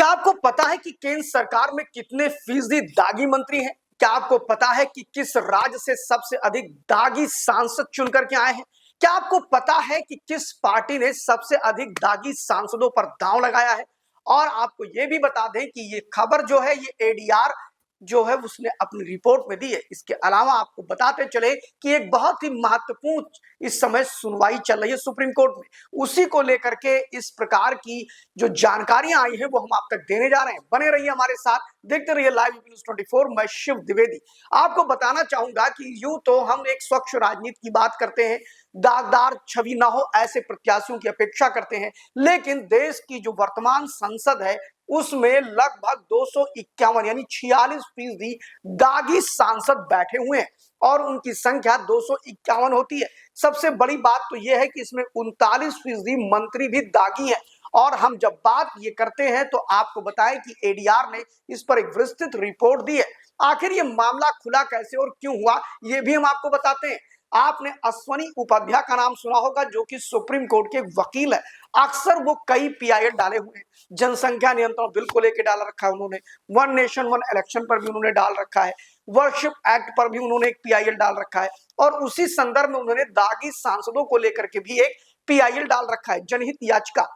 क्या आपको पता है कि केंद्र सरकार में कितने फीसदी दागी मंत्री हैं? क्या आपको पता है कि किस राज्य से सबसे अधिक दागी सांसद चुनकर के आए हैं? क्या आपको पता है कि किस पार्टी ने सबसे अधिक दागी सांसदों पर दांव लगाया है? और आपको यह भी बता दें कि ये खबर जो है ये एडीआर जो है उसने अपनी रिपोर्ट में दी है। इसके अलावा आपको बताते चले कि एक बहुत ही महत्वपूर्ण इस समय सुनवाई चल रही है सुप्रीम कोर्ट में, उसी को लेकर के इस प्रकार की जो जानकारियां आई हैं वो हम आप तक देने जा रहे हैं। बने रहिए हमारे साथ, देखते रहिए लाइव न्यूज 24। मैं शिव द्विवेदी आपको बताना चाहूंगा कि यूं तो हम एक स्वच्छ राजनीति की बात करते हैं, दागदार छवि ना हो ऐसे प्रत्याशियों की अपेक्षा करते हैं, लेकिन देश की जो वर्तमान संसद है उसमें लगभग 251 यानी 46% दागी सांसद बैठे हुए हैं और उनकी संख्या 251 होती है। सबसे बड़ी बात तो यह है कि इसमें 39% मंत्री भी दागी हैं। और हम जब बात ये करते हैं तो आपको बताएं कि एडीआर ने इस पर एक विस्तृत रिपोर्ट दी है। आखिर ये मामला खुला कैसे और क्यों हुआ ये भी हम आपको बताते हैं। आपने अश्वनी उपाध्याय का नाम सुना होगा, जो कि सुप्रीम कोर्ट के वकील है। अक्सर वो कई पीआईएल डाले हुए हैं, जनसंख्या नियंत्रण बिल को लेकर डाल रखा है उन्होंने, वन नेशन वन इलेक्शन पर भी उन्होंने डाल रखा है, वर्शिप एक्ट पर भी उन्होंने एक पीआईएल डाल रखा है और उसी संदर्भ में उन्होंने दागी सांसदों को लेकर के भी एक पीआईएल डाल रखा है, जनहित याचिका।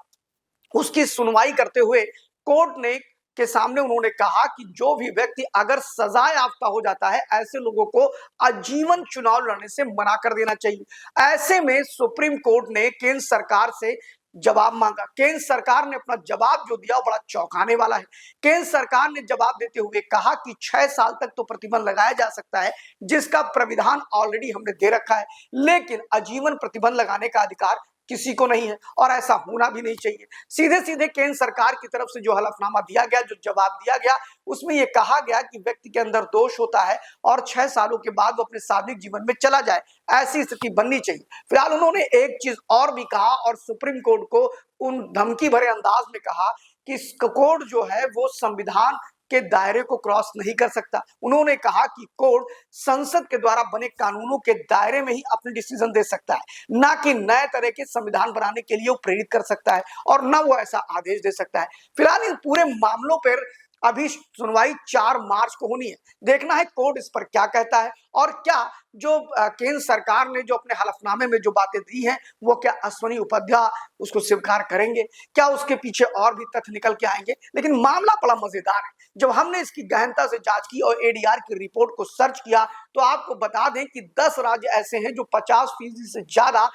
उसकी सुनवाई करते हुए कोर्ट ने के सामने उन्होंने कहा कि जो भी व्यक्ति अगर सजा याफ्ता हो जाता है ऐसे लोगों को आजीवन चुनाव लड़ने से मना कर देना चाहिए। ऐसे में सुप्रीम कोर्ट ने केंद्र सरकार से जवाब मांगा। केंद्र सरकार ने अपना जवाब जो दिया बड़ा चौंकाने वाला है। केंद्र सरकार ने जवाब देते हुए कहा कि 6 साल तक तो प्रतिबंध लगाया जा सकता है, जिसका प्राविधान ऑलरेडी हमने दे रखा है, लेकिन आजीवन प्रतिबंध लगाने का अधिकार किसी को नहीं है और ऐसा होना भी नहीं चाहिए। सीधे सीधे केंद्र सरकार की तरफ से जो हलफनामा दिया गया, जो जवाब दिया गया, उसमें यह कहा गया कि व्यक्ति के अंदर दोष होता है और 6 सालों के बाद वो अपने सार्वजनिक जीवन में चला जाए, ऐसी स्थिति बननी चाहिए। फिलहाल उन्होंने एक चीज और भी कहा और सुप्रीम कोर्ट को उन धमकी भरे अंदाज में कहा कि कोर्ट जो है वो संविधान के दायरे को क्रॉस नहीं कर सकता। उन्होंने कहा कि कोर्ट संसद के द्वारा बने कानूनों के दायरे में ही अपने डिसीजन दे सकता है, ना कि नए तरह के संविधान बनाने के लिए वो प्रेरित कर सकता है और ना वो ऐसा आदेश दे सकता है। फिलहाल इन पूरे मामलों पर अभी सुनवाई 4 मार्च को होनी है। देखना है कोर्ट इस पर क्या कहता है और क्या जो केंद्र सरकार ने जो अपने हलफनामे में जो बातें दी हैं वो क्या अश्वनी उपाध्याय उसको स्वीकार करेंगे, क्या उसके पीछे और भी तथ्य निकल के आएंगे। लेकिन मामला बड़ा मजेदार है। जब हमने इसकी गहनता से जांच की और एडीआर की रिपोर्ट को सर्च किया तो आपको बता दें कि 10 राज्य ऐसे हैं जो 50% से ज्यादा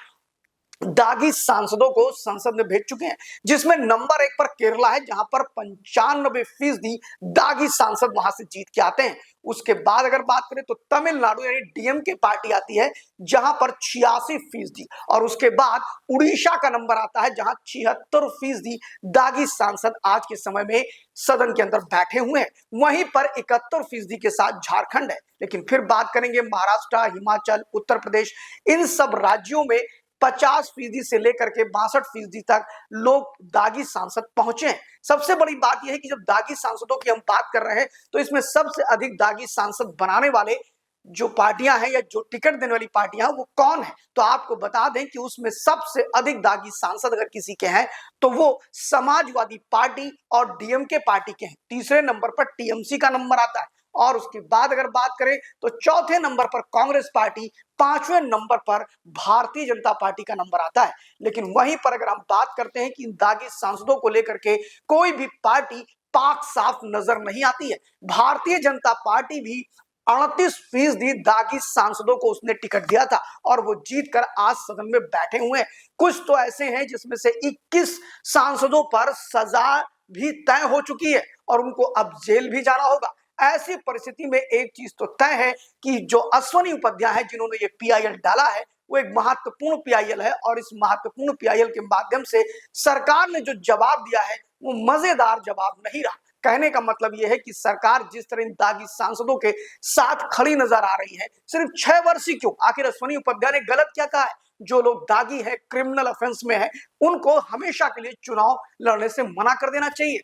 दागी सांसदों को संसद में भेज चुके हैं, जिसमें नंबर 1 पर केरला है, जहां पर 95% दागी सांसद वहां से जीत के आते हैं। उसके बाद अगर बात करें तो तमिलनाडु यानी डीएमके पार्टी आती है, जहां पर 86% और उसके बाद उड़ीसा का नंबर आता है, जहां 76% दागी सांसद आज के समय में सदन के अंदर बैठे हुए हैं। वहीं पर 71% के साथ झारखंड है। लेकिन फिर बात करेंगे महाराष्ट्र, हिमाचल, उत्तर प्रदेश, इन सब राज्यों में 50% से लेकर के 62% तक लोग दागी सांसद पहुंचे हैं। सबसे बड़ी बात यह है कि जब दागी सांसदों की हम बात कर रहे हैं तो इसमें सबसे अधिक दागी सांसद बनाने वाले जो पार्टियां हैं या जो टिकट देने वाली पार्टियां हैं वो कौन है, तो आपको बता दें कि उसमें सबसे अधिक दागी सांसद अगर किसी के हैं तो वो समाजवादी पार्टी और डीएमके पार्टी के हैं। तीसरे नंबर पर टीएमसी का नंबर आता है और उसके बाद अगर बात करें तो चौथे नंबर पर कांग्रेस पार्टी, 5वें नंबर पर भारतीय जनता पार्टी का नंबर आता है। लेकिन वहीं पर अगर हम बात करते हैं कि इन दागी सांसदों को लेकर के कोई भी पार्टी पाक साफ नजर नहीं आती है। भारतीय जनता पार्टी भी 38% दागी सांसदों को उसने टिकट दिया था और वो जीतकर आज सदन में बैठे हुए हैं। कुछ तो ऐसे हैं जिसमें से 21 सांसदों पर सजा भी तय हो चुकी है और उनको अब जेल भी जाना होगा। ऐसी परिस्थिति में एक चीज तो तय है कि जो अश्वनी उपाध्याय है जिन्होंने ये पीआईएल डाला है वो एक महत्वपूर्ण पीआईएल है और इस महत्वपूर्ण पीआईएल के माध्यम से सरकार ने जो जवाब दिया है वो मजेदार जवाब नहीं रहा। कहने का मतलब यह है कि सरकार जिस तरह इन दागी सांसदों के साथ खड़ी नजर आ रही है, सिर्फ 6 वर्ष ही क्यों, आखिर अश्वनी उपाध्याय ने गलत क्या कहा है? जो लोग दागी है, क्रिमिनल ऑफेंस में है, उनको हमेशा के लिए चुनाव लड़ने से मना कर देना चाहिए।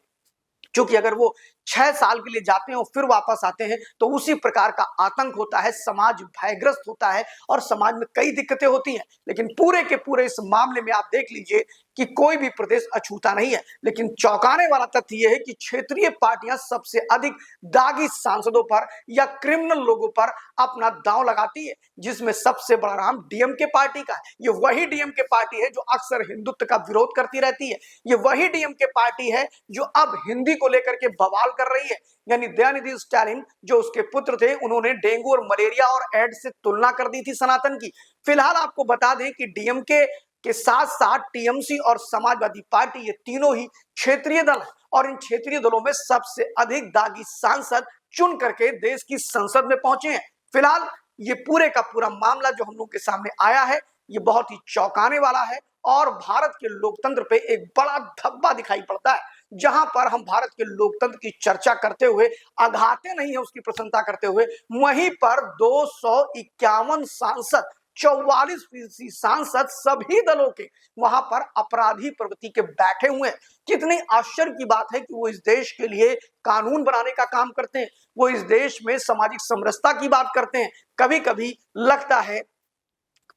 क्योंकि अगर वो 6 साल के लिए जाते हैं और फिर वापस आते हैं तो उसी प्रकार का आतंक होता है, समाज भयग्रस्त होता है और समाज में कई दिक्कतें होती हैं। लेकिन पूरे के पूरे इस मामले में आप देख लीजिए कि कोई भी प्रदेश अछूता नहीं है। लेकिन चौंकाने वाला तथ्य यह है कि क्षेत्रीय पार्टियां सबसे अधिक दागी सांसदों पर या क्रिमिनल लोगों पर अपना दांव लगाती है, जिसमें सबसे बड़ा नाम डीएमके पार्टी का है। ये वही डीएमके पार्टी है जो अक्सर हिंदुत्व का विरोध करती रहती है। ये वही डीएमके पार्टी है जो अब हिंदी को लेकर के बवाल कर रही है। यानी दयानिधि स्टालिन जो उसके पुत्र थे, उन्होंने डेंगू और मलेरिया और एड्स से तुलना कर दी थी सनातन की। फिलहाल आपको बता दें कि डीएमके के साथ साथ टीएमसी और समाजवादी पार्टी, ये तीनों ही क्षेत्रीय दल हैं और इन क्षेत्रीय दलों में सबसे अधिक दागी सांसद चुन करके देश की संसद में पहुंचे हैं। फिलहाल ये पूरे का पूरा मामला जो हम लोग के सामने आया है, ये बहुत ही चौंकाने वाला है और भारत के लोकतंत्र पे एक बड़ा धब्बा दिखाई पड़ता है। जहां पर हम भारत के लोकतंत्र की चर्चा करते हुए आघाते नहीं है उसकी प्रशंसा करते हुए, वहीं पर 251 सांसद, 44% सांसद सभी दलों के वहां पर अपराधी प्रवृत्ति के बैठे हुए हैं। कितनी आश्चर्य की बात है कि वो इस देश के लिए कानून बनाने का काम करते हैं, वो इस देश में सामाजिक समरसता की बात करते हैं। कभी कभी लगता है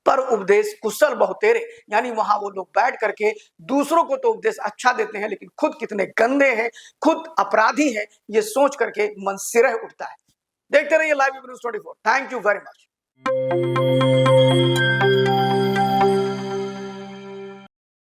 पर उपदेश कुशल बहुतेरे, यानी वहां वो लोग बैठ करके दूसरों को तो उपदेश अच्छा देते हैं, लेकिन खुद कितने गंदे हैं, खुद अपराधी हैं, ये सोच करके मन सिरह उठता है। देखते रहिए live news 24। Thank you very much.